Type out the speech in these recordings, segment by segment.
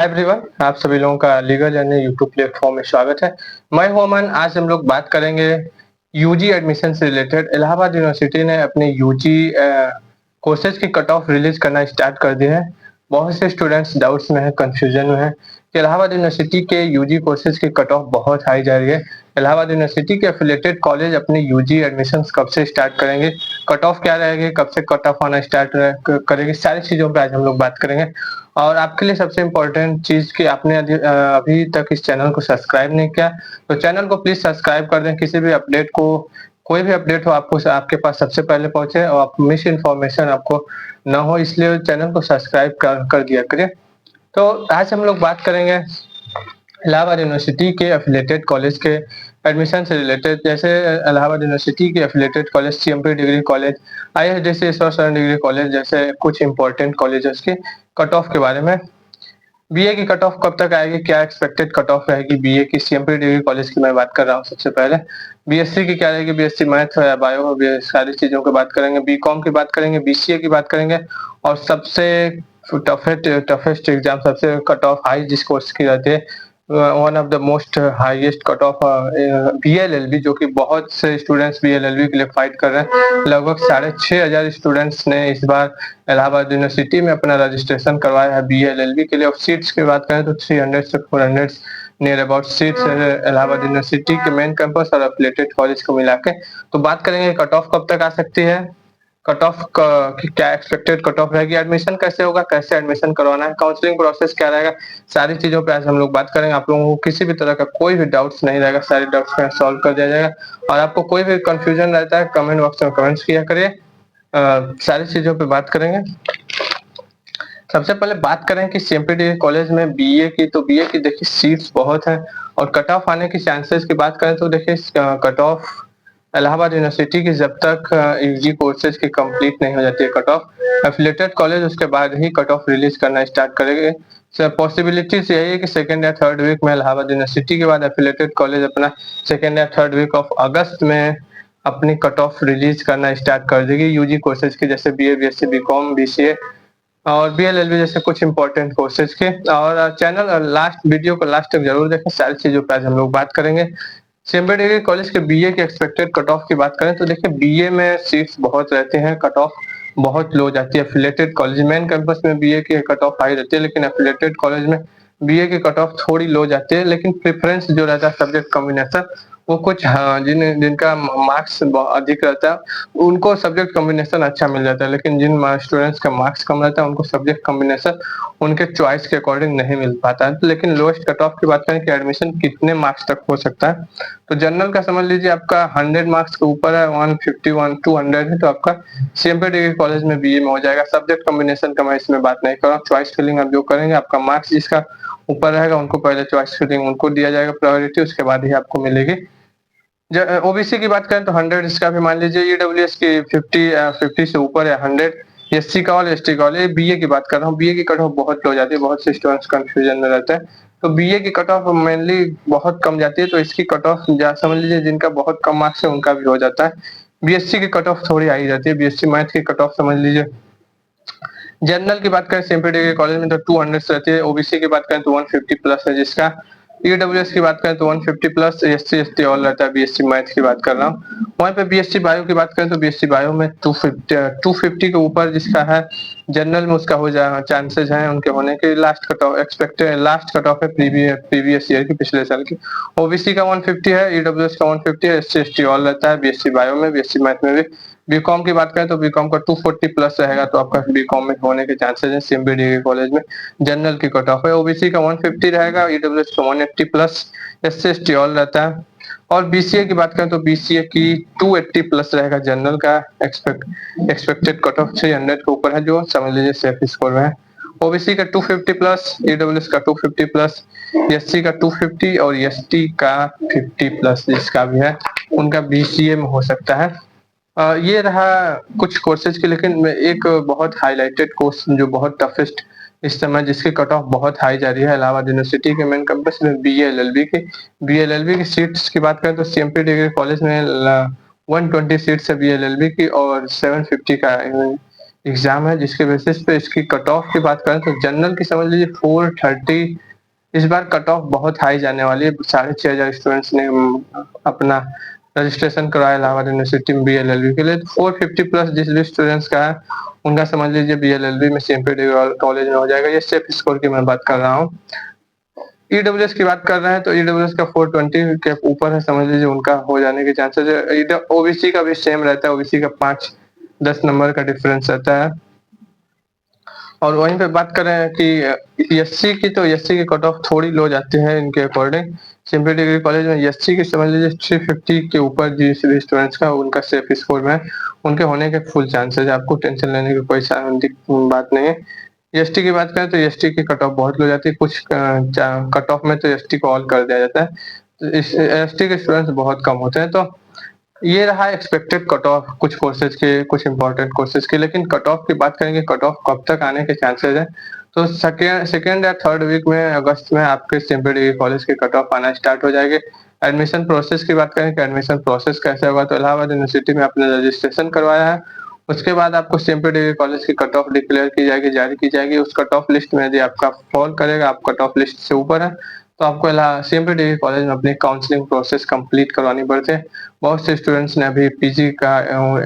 Everyone, आप सभी लोगों का लीगल जर्नी यूट्यूब प्लेटफॉर्म में स्वागत है। मैं हूं अमन। आज हम लोग बात करेंगे यूजी एडमिशन से रिलेटेड। इलाहाबाद यूनिवर्सिटी ने अपने यूजी कोर्सेज की कट ऑफ रिलीज करना स्टार्ट कर दिए हैं। बहुत से स्टूडेंट्स डाउट्स में है, कंफ्यूजन में है कि इलाहाबाद यूनिवर्सिटी के यूजी कोर्सेज की कट ऑफ बहुत हाई जा रही है। इलाहाबाद यूनिवर्सिटी के एफिलिएटेड कॉलेज अपने यूजी एडमिशन कब से स्टार्ट करेंगे, कट ऑफ क्या रहेगी, कब से कट ऑफ आना स्टार्ट करेगी, सारी चीजों पे आज हम लोग बात करेंगे। और आपके लिए सबसे इम्पोर्टेंट चीज कि आपने अभी तक इस चैनल को सब्सक्राइब नहीं किया तो चैनल को प्लीज सब्सक्राइब कर दें। किसी भी अपडेट को, कोई भी अपडेट हो आपको आपके पास सबसे पहले पहुंचे और आप मिस इन्फॉर्मेशन आपको ना हो, इसलिए चैनल को सब्सक्राइब कर दिया करिए। तो आज हम लोग बात करेंगे इलाहाबाद यूनिवर्सिटी के एफिलिएटेड कॉलेज के एडमिशन से रिलेटेड। जैसे इलाहाबाद यूनिवर्सिटी के affiliated college CMP degree college, ISDC Ishwar Sharan degree college जैसे कुछ इंपॉर्टेंट कॉलेजेस के कट ऑफ के बारे में। बीए की कट ऑफ कब तक आएगी, क्या एक्सपेक्टेड कट ऑफ रहेगी बीए की, सीएमपी डिग्री कॉलेज की मैं बात कर रहा हूँ सबसे पहले। बीएससी की क्या रहेगी, बीएससी मैथ हो या बायो हो, सारी चीजों की बात करेंगे। बीकॉम की बात करेंगे, बीसीए की बात करेंगे और सबसे टफेस्ट एग्जाम, सबसे कट ऑफ हाई जिस कोर्स की रहती है, one of the most highest cut off BLLB, जो कि बहुत से स्टूडेंट्स बीएलएलबी के लिए फाइट कर रहे हैं। लगभग 6,500 स्टूडेंट्स ने इस बार इलाहाबाद यूनिवर्सिटी में अपना रजिस्ट्रेशन करवाया है बीएलएलबी के लिए। और सीट्स की बात करें तो 300 से 400 near about seats Allahabad university के मेन कैंपस और एफिलिएटेड कॉलेज को मिला के। तो बात करेंगे कट ऑफ कब तक आ सकती है, कट ऑफ क्या एक्सपेक्टेड कट ऑफ रहेगी, एडमिशन कैसे होगा, कैसे एडमिशन करवाना है, काउंसलिंग प्रोसेस क्या रहेगा, सारी चीजों पे आज हम लोग बात करेंगे। आप लोगों को किसी भी तरह का कोई भी डाउट्स नहीं रहेगा, सारे डाउट्स का सॉल्व कर दिया जाएगा। और आपको कोई भी कंफ्यूजन रहता है कमेंट बॉक्स में कमेंट्स किया करिए। सारी चीजों पे बात करेंगे। सबसे पहले बात करें कि सीएमपी डिग्री कॉलेज में बीए की, तो बीए की देखिए सीट्स बहुत है और कट ऑफ आने की चांसेस की बात करें तो देखिए कट ऑफ इलाहाबाद यूनिवर्सिटी की जब तक यूजी कोर्सेज की कंप्लीट नहीं हो जाती है कट ऑफ, एफिलिएटेड कॉलेज उसके बाद ही कट ऑफ रिलीज करना स्टार्ट करेंगे। पॉसिबिलिटीज यही है कि सेकेंड या थर्ड वीक में इलाहाबाद यूनिवर्सिटी के बाद एफिलिएटेड कॉलेज अपना सेकेंड या थर्ड वीक ऑफ अगस्त में अपनी कट ऑफ रिलीज करना स्टार्ट कर देगी यूजी कोर्सेज की, जैसे बीए, बीएससी, बीकॉम, बीसीए और बीएलएलबी जैसे कुछ इंपॉर्टेंट कोर्सेज के। और चैनल लास्ट वीडियो को लास्ट तक जरूर देखें, सारी चीजों पर आज हम लोग बात करेंगे। सीएमपी डिग्री कॉलेज के बीए के एक्सपेक्टेड कट ऑफ की बात करें तो देखिए बीए में सीट्स बहुत रहते हैं, कट ऑफ बहुत लो जाती है। एफिलिएटेड कॉलेज मेन कैंपस में बीए की कट ऑफ हाई रहती है, लेकिन एफिलिएटेड कॉलेज में बीए की कट ऑफ थोड़ी लो जाती है। लेकिन प्रेफरेंस जो रहता है सब्जेक्ट कॉम्बिनेशन, वो कुछ जिनका मार्क्स अधिक रहता है उनको सब्जेक्ट कॉम्बिनेशन अच्छा मिल जाता है, लेकिन जिन स्टूडेंट्स का मार्क्स कम रहता है उनको सब्जेक्ट कॉम्बिनेशन उनके चॉइस के अकॉर्डिंग नहीं मिल पाता है। लेकिन लोएस्ट कट ऑफ की बात करें कि एडमिशन कितने मार्क्स तक हो सकता है, तो जनरल का समझ लीजिए आपका 100 मार्क्स के ऊपर है, 151 200 है, तो आपका सीएमपी डिग्री कॉलेज में बीए में हो जाएगा। सब्जेक्ट कॉम्बिनेशन का मैं इसमें बात नहीं कर रहा हूँ, चॉइस फिलिंग आप जो करेंगे, आपका मार्क्स जिसका ऊपर रहेगा उनको पहले चॉइस फिलिंग उनको दिया जाएगा प्रायोरिटी, उसके बाद ही आपको मिलेगी। ओबीसी की बात करें तो 100 इसका भी मान लीजिए, ईडब्ल्यूएस की 50 से ऊपर है 100, एससी का और एसटी का। ये बीए की बात कर रहा हूँ, बीए की कट ऑफ बहुत लो जाती है, बहुत से स्टूडेंट्स कंफ्यूजन में रहते हैं। तो बीए की कट ऑफ मेनली बहुत कम जाती है, तो इसकी कट ऑफ समझ लीजिए जिनका बहुत कम मार्क्स है उनका भी हो जाता है। बीएससी की कट ऑफ थोड़ी हाई जाती है, बीएससी मैथ की कट ऑफ समझ लीजिए। जनरल की बात करें सीएमपी डिग्री कॉलेज में तो 200 रहती है, ओबीसी की बात करें तो 150 प्लस है जिसका। ईडब्ल्यूएस की बात करें तो 150 प्लस, एससी एसटी ऑल रहता है। बीएससी मैथ की बात कर रहा हूँ, वहीं पे बीएससी बायो की बात करें तो बीएससी बायो में 250 के ऊपर जिसका है, जनरल में उसका हो जाएगा, चांसेस हैं उनके होने के। Last cut off expected last cut off है प्रीवियस ईयर की, पिछले साल की। ओबीसी का 150 है, ईडब्ल्यूएस का 150 है, एससी एसटी ऑल रहता है बीएससी बायो में, बीएससी मैथ में भी। बीकॉम की बात करें तो बीकॉम का 240 प्लस रहेगा, तो आपका बीकॉम में होने के चांसेस है सीएमपी डिग्री कॉलेज में। जनरल की कट ऑफ है, ओबीसी का 150 रहेगा, ईडब्ल्यूएस का 180 प्लस, एससी एसटी ऑल रहता है। और बीसीए की बात करें तो बीसीए की 280 प्लस रहेगा, जनरल का एक्सपेक्टेड कट ऑफ 300 के ऊपर है, जो समझ लीजिए सेफ स्कोर में है। ओबीसी का 250 प्लस, ईडब्ल्यूएस का 250 प्लस, एससी का 250 और एसटी का 50 प्लस जिसका भी है, उनका बीसीए में हो सकता है। ये रहा कुछ कोर्सेज के, लेकिन एक बहुत हाईलाइटेड कोर्स जो बहुत टफेस्ट इस समय जिसकी कट ऑफ बहुत हाई जा रही है इलाहाबाद यूनिवर्सिटी के मेन कैंपस में, बीएलएलबी की सीट्स की बात करें तो सीएमपी डिग्री कॉलेज में 120 सीट्स है बीएलएलबी की और 750 का एग्ज़ाम है जिसके बेसिस पे इसकी कट ऑफ की बात करें तो जनरल की समझ लीजिए 430। इस बार कट ऑफ बहुत हाई जाने वाली है। 6,500 स्टूडेंट्स ने अपना रजिस्ट्रेशन करवाया इलाहाबाद यूनिवर्सिटी में बीएलएलबी के लिए। 450 प्लस जिस भी स्टूडेंट्स का है, उनका समझ लीजिए बीएलएलबी में सीएमपी डिग्री कॉलेज में हो जाएगा। ये सेफ स्कोर की मैं बात कर रहा हूँ। ईडब्ल्यूएस की बात कर रहे हैं तो ईडब्ल्यूएस का 420 के ऊपर है, समझ लीजिए उनका हो जाने के चांसेस है। ओबीसी का भी सेम रहता है, ओबीसी का 5-10 नंबर का डिफरेंस रहता है। और वहीं पे बात करें कि एससी की, तो एससी की कट ऑफ थोड़ी लो जाती है इनके अकॉर्डिंग। सिंपल डिग्री कॉलेज में एससी की समझ लीजिए 350 के ऊपर जिस भी स्टूडेंट्स का उनका सेफ स्कोर में उनके होने के फुल चांसेस है। आपको टेंशन लेने की कोई बात नहीं है। एसटी की बात करें तो एसटी की कट ऑफ बहुत लो जाती है। कुछ कट ऑफ में तो एसटी को ऑल कर दिया जाता है। तो इस एसटी के स्टूडेंट्स बहुत कम होते हैं। तो ये रहा एक्सपेक्टेड कट ऑफ कुछ कोर्सेज के, कुछ इंपॉर्टेंट कोर्सेज के। लेकिन कट ऑफ की बात करेंगे, कट ऑफ कब तक आने के चांसेस है, तो सेकेंड या थर्ड वीक में अगस्त में आपके सिंपल डिग्री कॉलेज की कट ऑफ आना स्टार्ट हो जाएगी। एडमिशन प्रोसेस की बात करें कि एडमिशन प्रोसेस कैसे होगा, तो इलाहाबाद यूनिवर्सिटी में आपने रजिस्ट्रेशन करवाया है, उसके बाद आपको सिंपल डिग्री कॉलेज की कट ऑफ डिक्लेयर की जाएगी, जारी की जाएगी। उस कट ऑफ लिस्ट में यदि आपका फॉल करेगा, आप कट ऑफ लिस्ट से ऊपर है, तो आपको सिंपल डिग्री कॉलेज में अपनी काउंसलिंग प्रोसेस कंप्लीट करवानी पड़ती है। बहुत से स्टूडेंट्स ने अभी पीजी का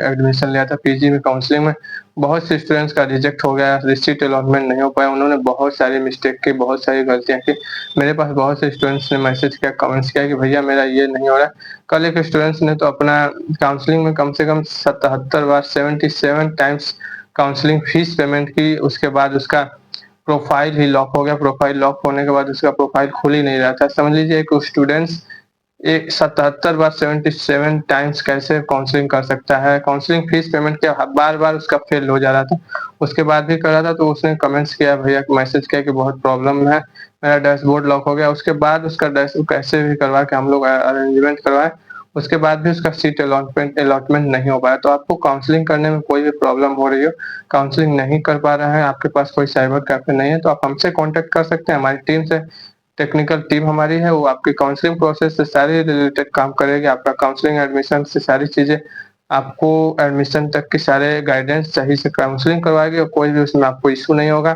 एडमिशन लिया था। पीजी में काउंसलिंग में बहुत से स्टूडेंट्स का रिजेक्ट हो गया, सीट अलॉटमेंट नहीं हो पाया। उन्होंने बहुत सारी मिस्टेक की, बहुत सारी गलतियाँ की। मेरे पास बहुत से स्टूडेंट्स ने मैसेज किया, कमेंट्स किया कि भैया मेरा ये नहीं हो रहा है। कल एक स्टूडेंट्स ने तो अपना काउंसलिंग में कम से कम 77 बार 77 टाइम्स काउंसलिंग फीस पेमेंट की। उसके बाद उसका प्रोफाइल ही लॉक हो गया। प्रोफाइल लॉक होने के बाद उसका प्रोफाइल खुल ही नहीं रहा था। समझ लीजिए एक स्टूडेंट्स एक 77 बार 77 टाइम्स कैसे काउंसलिंग कर सकता है। काउंसलिंग फीस पेमेंट किया, बार-बार उसका फेल हो जा रहा था। उसके बाद भी कर रहा था तो उसने कमेंट्स किया, भैया मैसेज किया कि बहुत प्रॉब्लम है, मेरा डैशबोर्ड लॉक हो गया। उसके बाद उसका डैश कैसे भी करवा के हम लोग अरेंजमेंट करवाए, उसके बाद भी उसका सीट अलॉटमेंट अलॉटमेंट नहीं हो पाया। तो आपको काउंसलिंग करने में कोई भी प्रॉब्लम हो रही हो, काउंसलिंग नहीं कर पा रहे हैं, आपके पास कोई साइबर कैफे नहीं है, तो आप हमसे कॉन्टैक्ट कर सकते हैं। हमारी टीम से, टेक्निकल टीम हमारी है, वो आपकी काउंसलिंग प्रोसेस से सारे रिलेटेड काम करेगी। आपका काउंसलिंग, एडमिशन से सारी चीज़ें, आपको एडमिशन तक की सारे गाइडेंस सही से काउंसलिंग करवाएगी और कोई भी उसमें आपको इश्यू नहीं होगा।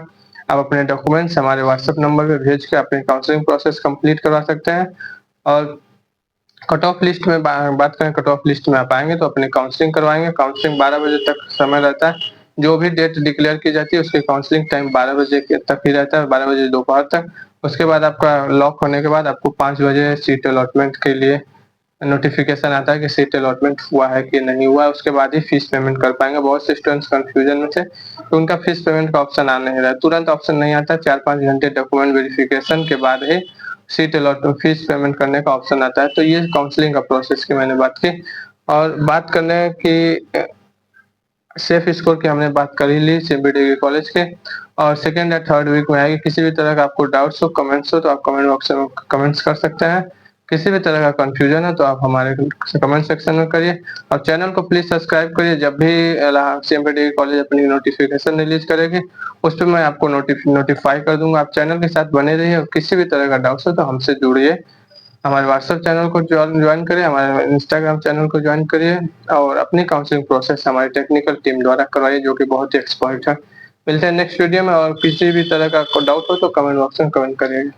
आप अपने डॉक्यूमेंट्स हमारे व्हाट्सएप नंबर पे भेज के अपनी काउंसलिंग प्रोसेस कंप्लीट करवा सकते हैं। और कट ऑफ लिस्ट में बात करें, कट ऑफ लिस्ट में आप आएँगे तो अपनी काउंसलिंग करवाएँगे। काउंसलिंग 12 बजे तक समय रहता है। जो भी डेट डिक्लेयर की जाती है उसकी काउंसलिंग टाइम 12 बजे के तक ही रहता है, 12 बजे दोपहर तक। उसके बाद आपका लॉक होने के बाद आपको 5 बजे सीट अलॉटमेंट के लिए नोटिफ़िकेशन आता है कि सीट अलॉटमेंट हुआ है कि नहीं हुआ है, उसके बाद ही फीस पेमेंट कर पाएँगे। बहुत से स्टूडेंट्स कन्फ्यूजन में थे, तो उनका फीस पेमेंट का ऑप्शन आ नहीं रहा है। तुरंत ऑप्शन नहीं आता, 4-5 घंटे डॉक्यूमेंट वेरिफिकेशन के बाद ही सीट अलॉटमेंट फीस पेमेंट करने का ऑप्शन आता है। तो ये काउंसलिंग का प्रोसेस की मैंने बात की। और बात करें कि सेफ स्कोर की हमने बात कर ही ली सिम्बी डिग्री कॉलेज के। और सेकंड या थर्ड वीक में आएगी। किसी भी तरह का आपको डाउट्स हो, कमेंट्स हो, तो आप कमेंट बॉक्स में कमेंट्स कर सकते हैं। किसी भी तरह का कन्फ्यूजन है तो आप हमारे कमेंट सेक्शन में करिए। और चैनल को प्लीज़ सब्सक्राइब करिए। जब भी सिम्बी डिग्री कॉलेज अपनी नोटिफिकेशन रिलीज़ करेगी, उस पे मैं आपको नोटिफाई कर दूँगा। आप चैनल के साथ बने रहिए और किसी भी तरह का डाउट्स हो तो हमसे जुड़िए। हमारे व्हाट्सएप चैनल को जॉइन करिए, हमारे इंस्टाग्राम चैनल को जॉइन करिए और अपनी काउंसलिंग प्रोसेस हमारी टेक्निकल टीम द्वारा करवाइए, जो कि बहुत ही एक्सपर्ट है। मिलते हैं नेक्स्ट वीडियो में। और किसी भी तरह का डाउट हो तो कमेंट बॉक्स में कमेंट करिएगा।